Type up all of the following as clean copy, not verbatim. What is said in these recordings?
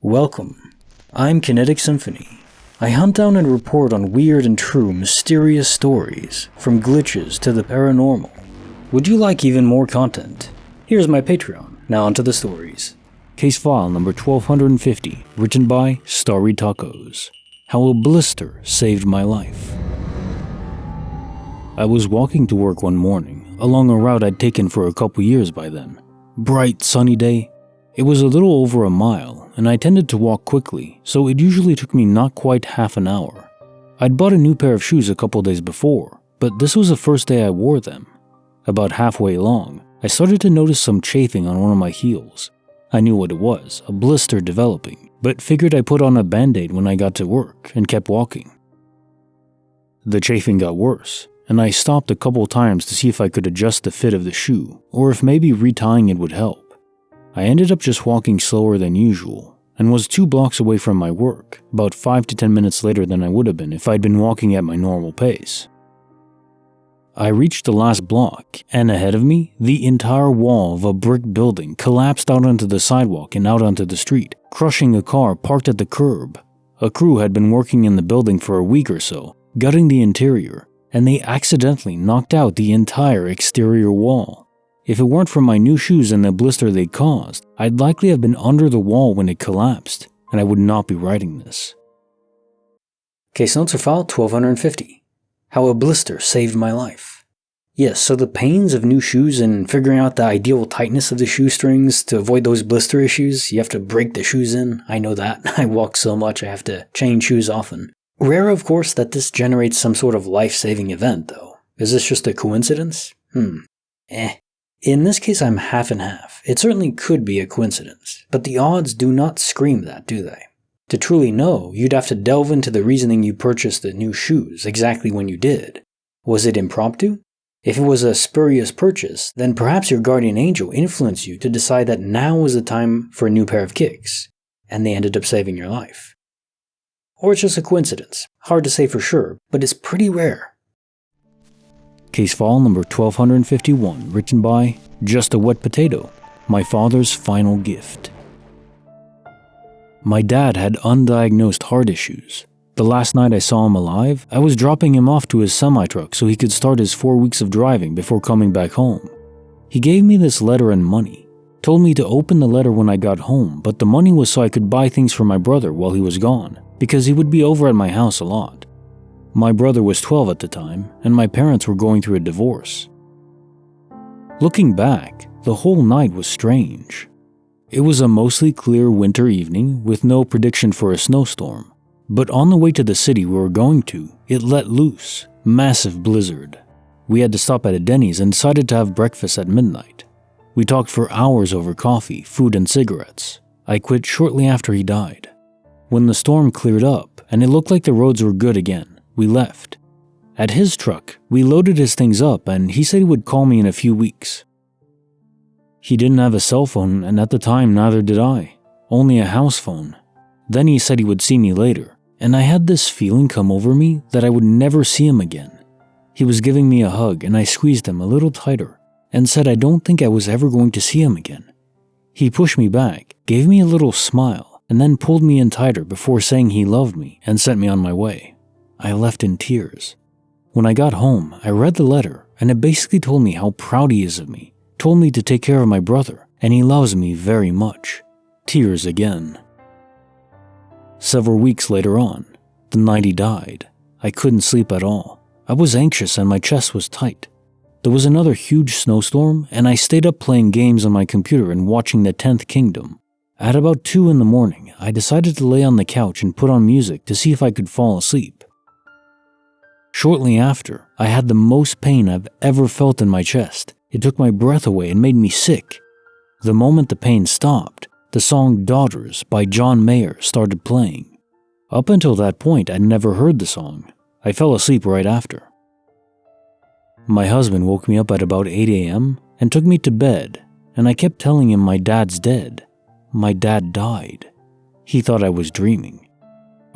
Welcome. I'm Kinetic Symphony. I hunt down and report on weird and true mysterious stories, from glitches to the paranormal. Would you like even more content? Here's my Patreon. Now onto the stories. Case file number 1250, written by starrytacos. How a blister saved my life. I was walking to work one morning, along a route I'd taken for a couple years by then. Bright, sunny day. It was a little over a mile, and I tended to walk quickly, so it usually took me not quite half an hour. I'd bought a new pair of shoes a couple days before, but this was the first day I wore them. About halfway along, I started to notice some chafing on one of my heels. I knew what it was, a blister developing, but figured I put on a band-aid when I got to work and kept walking. The chafing got worse, and I stopped a couple times to see if I could adjust the fit of the shoe, or if maybe retying it would help. I ended up just walking slower than usual, and was 2 blocks away from my work, about 5 to 10 minutes later than I would have been if I'd been walking at my normal pace. I reached the last block, and ahead of me, the entire wall of a brick building collapsed out onto the sidewalk and out onto the street, crushing a car parked at the curb. A crew had been working in the building for a week or so, gutting the interior, and they accidentally knocked out the entire exterior wall. If it weren't for my new shoes and the blister they caused, I'd likely have been under the wall when it collapsed, and I would not be writing this. Case notes for file 1250. How a blister saved my life. Yes, so the pains of new shoes and figuring out the ideal tightness of the shoestrings to avoid those blister issues, you have to break the shoes in. I know that. I walk so much I have to change shoes often. Rare, of course, that this generates some sort of life-saving event, though. Is this just a coincidence? In this case, I'm half and half. It certainly could be a coincidence, but the odds do not scream that, do they? To truly know, you'd have to delve into the reasoning you purchased the new shoes exactly when you did. Was it impromptu? If it was a spurious purchase, then perhaps your guardian angel influenced you to decide that now was the time for a new pair of kicks, and they ended up saving your life. Or it's just a coincidence. Hard to say for sure, but it's pretty rare. Case file number 1251, written by justawetpotato, my father's final gift. My dad had undiagnosed heart issues. The last night I saw him alive, I was dropping him off to his semi-truck so he could start his 4 weeks of driving before coming back home. He gave me this letter and money, told me to open the letter when I got home, but the money was so I could buy things for my brother while he was gone, because he would be over at my house a lot. My brother was 12 at the time, and my parents were going through a divorce. Looking back, the whole night was strange. It was a mostly clear winter evening with no prediction for a snowstorm, but on the way to the city we were going to, it let loose, massive blizzard. We had to stop at a Denny's and decided to have breakfast at midnight. We talked for hours over coffee, food, and cigarettes. I quit shortly after he died. When the storm cleared up and it looked like the roads were good again, we left. At his truck, we loaded his things up and he said he would call me in a few weeks. He didn't have a cell phone and at the time neither did I, only a house phone. Then he said he would see me later, and I had this feeling come over me that I would never see him again. He was giving me a hug and I squeezed him a little tighter and said I don't think I was ever going to see him again. He pushed me back, gave me a little smile, and then pulled me in tighter before saying he loved me and sent me on my way. I left in tears. When I got home, I read the letter, and it basically told me how proud he is of me, told me to take care of my brother, and he loves me very much. Tears again. Several weeks later on, the night he died, I couldn't sleep at all. I was anxious and my chest was tight. There was another huge snowstorm, and I stayed up playing games on my computer and watching The 10th Kingdom. At about 2 in the morning, I decided to lay on the couch and put on music to see if I could fall asleep. Shortly after, I had the most pain I've ever felt in my chest. It took my breath away and made me sick. The moment the pain stopped, the song Daughters by John Mayer started playing. Up until that point, I'd never heard the song. I fell asleep right after. My husband woke me up at about 8 a.m. and took me to bed, and I kept telling him my dad's dead. My dad died. He thought I was dreaming.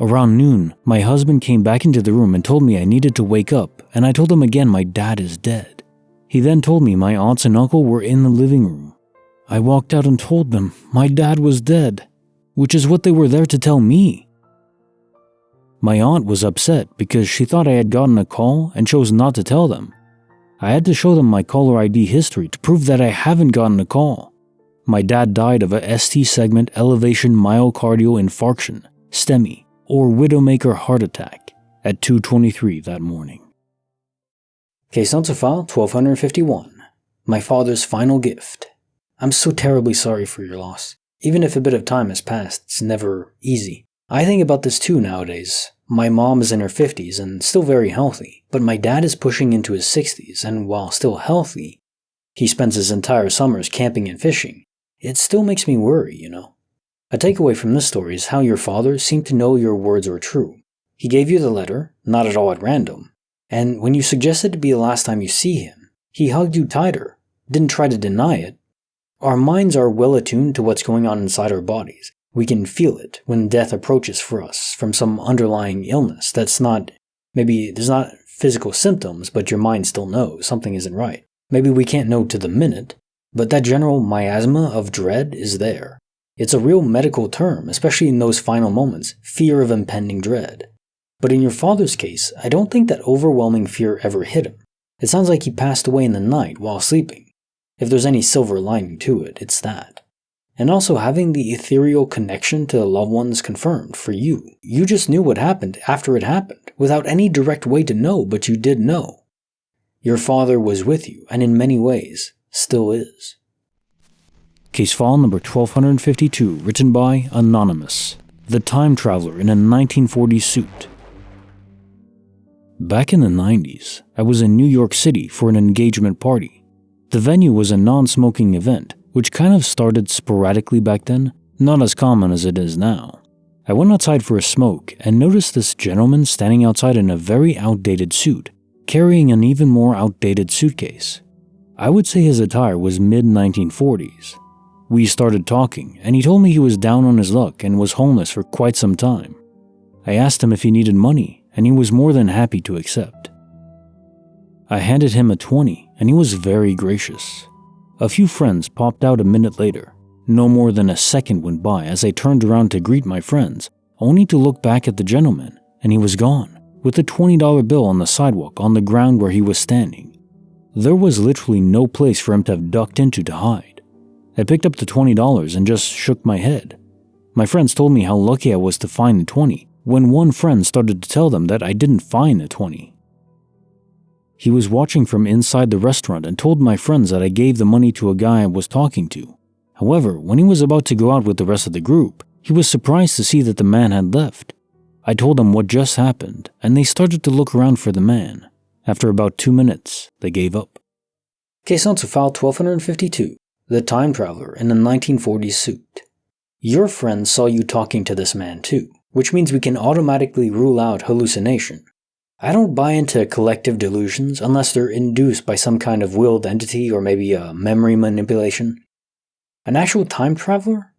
Around noon, my husband came back into the room and told me I needed to wake up, and I told him again my dad is dead. He then told me my aunts and uncle were in the living room. I walked out and told them my dad was dead. which is what they were there to tell me. My aunt was upset because she thought I had gotten a call and chose not to tell them. I had to show them my caller ID history to prove that I haven't gotten a call. My dad died of a ST segment elevation myocardial infarction, STEMI, or widowmaker heart attack, at 2:23 that morning. Case notes file 1251. My father's final gift. I'm so terribly sorry for your loss. Even if a bit of time has passed, it's never easy. I think about this too nowadays. My mom is in her 50s and still very healthy, but my dad is pushing into his 60s, and while still healthy, he spends his entire summers camping and fishing. It still makes me worry, you know. A takeaway from this story is how your father seemed to know your words were true. He gave you the letter, not at all at random, and when you suggested to be the last time you see him, he hugged you tighter, didn't try to deny it. Our minds are well attuned to what's going on inside our bodies. We can feel it when death approaches for us from some underlying illness that's not, maybe there's not physical symptoms, but your mind still knows something isn't right. Maybe we can't know to the minute, but that general miasma of dread is there. It's a real medical term, especially in those final moments, fear of impending dread. But in your father's case, I don't think that overwhelming fear ever hit him. It sounds like he passed away in the night while sleeping. If there's any silver lining to it, it's that. And also having the ethereal connection to the loved ones confirmed for you. You just knew what happened after it happened, without any direct way to know, but you did know. Your father was with you, and in many ways, still is. Case file number 1252, written by Anonymous, the time traveler in a 1940s suit. Back in the 90s, I was in New York City for an engagement party. The venue was a non-smoking event, which kind of started sporadically back then, not as common as it is now. I went outside for a smoke and noticed this gentleman standing outside in a very outdated suit, carrying an even more outdated suitcase. I would say his attire was mid-1940s. We started talking, and he told me he was down on his luck and was homeless for quite some time. I asked him if he needed money, and he was more than happy to accept. I handed him a 20, and he was very gracious. A few friends popped out a minute later. No more than a second went by as I turned around to greet my friends, only to look back at the gentleman, and he was gone, with a $20 bill on the sidewalk on the ground where he was standing. There was literally no place for him to have ducked into to hide. I picked up the $20 and just shook my head. My friends told me how lucky I was to find the 20, when one friend started to tell them that I didn't find the 20. He was watching from inside the restaurant and told my friends that I gave the money to a guy I was talking to. However, when he was about to go out with the rest of the group, he was surprised to see that the man had left. I told them what just happened, and they started to look around for the man. After about 2 minutes, they gave up. Case on to file 1252, the time traveler in a 1940s suit. Your friends saw you talking to this man too, which means we can automatically rule out hallucination. I don't buy into collective delusions unless they're induced by some kind of willed entity or maybe a memory manipulation. An actual time traveler?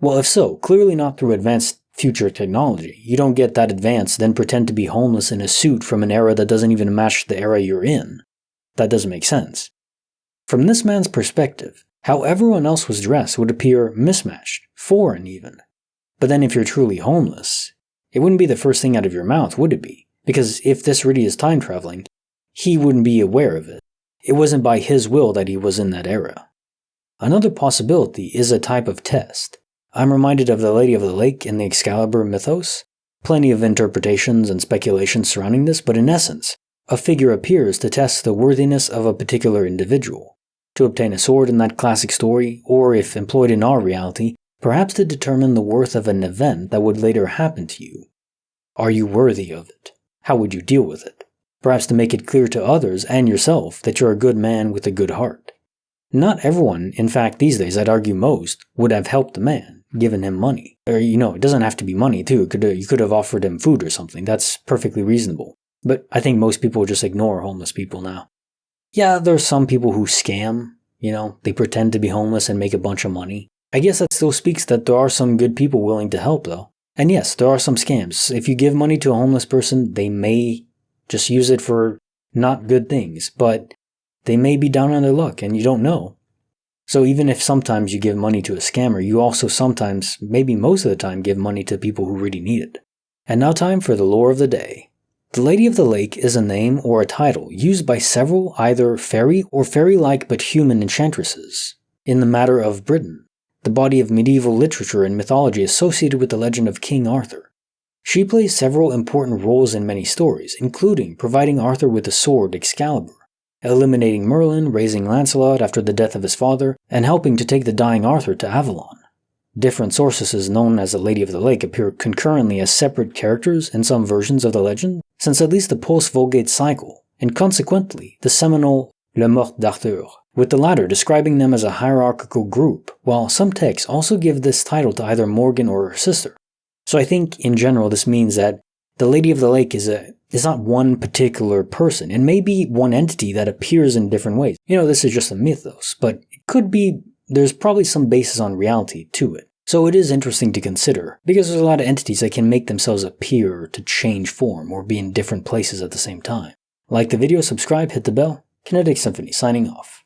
Well, if so, clearly not through advanced future technology. You don't get that advanced, then pretend to be homeless in a suit from an era that doesn't even match the era you're in. That doesn't make sense. From this man's perspective, how everyone else was dressed would appear mismatched, foreign even. But then if you're truly homeless, it wouldn't be the first thing out of your mouth, would it be? Because if this really is time traveling, he wouldn't be aware of it. It wasn't by his will that he was in that era. Another possibility is a type of test. I'm reminded of the Lady of the Lake in the Excalibur mythos. Plenty of interpretations and speculations surrounding this, but in essence, a figure appears to test the worthiness of a particular individual. To obtain a sword in that classic story, or if employed in our reality, perhaps to determine the worth of an event that would later happen to you. Are you worthy of it? How would you deal with it? Perhaps to make it clear to others and yourself that you're a good man with a good heart. Not everyone, in fact these days I'd argue most, would have helped the man, given him money. Or it doesn't have to be money too, you could have offered him food or something, that's perfectly reasonable. But I think most people just ignore homeless people now. Yeah, there's some people who scam, they pretend to be homeless and make a bunch of money. I guess that still speaks that there are some good people willing to help though. And yes, there are some scams. If you give money to a homeless person, they may just use it for not good things, but they may be down on their luck and you don't know. So even if sometimes you give money to a scammer, you also sometimes, maybe most of the time, give money to people who really need it. And now time for the lore of the day. The Lady of the Lake is a name or a title used by several either fairy or fairy-like but human enchantresses in the matter of Britain, the body of medieval literature and mythology associated with the legend of King Arthur. She plays several important roles in many stories, including providing Arthur with the sword Excalibur, eliminating Merlin, raising Lancelot after the death of his father, and helping to take the dying Arthur to Avalon. Different sources known as the Lady of the Lake appear concurrently as separate characters in some versions of the legend, since at least the post-Vulgate cycle, and consequently the seminal Le Morte d'Arthur, with the latter describing them as a hierarchical group, while some texts also give this title to either Morgan or her sister. So I think in general this means that the Lady of the Lake is not one particular person. It may be one entity that appears in different ways. This is just a mythos, but it could be there's probably some basis on reality to it. So it is interesting to consider, because there's a lot of entities that can make themselves appear to change form or be in different places at the same time. Like the video, subscribe, hit the bell. Kinetic Symphony signing off.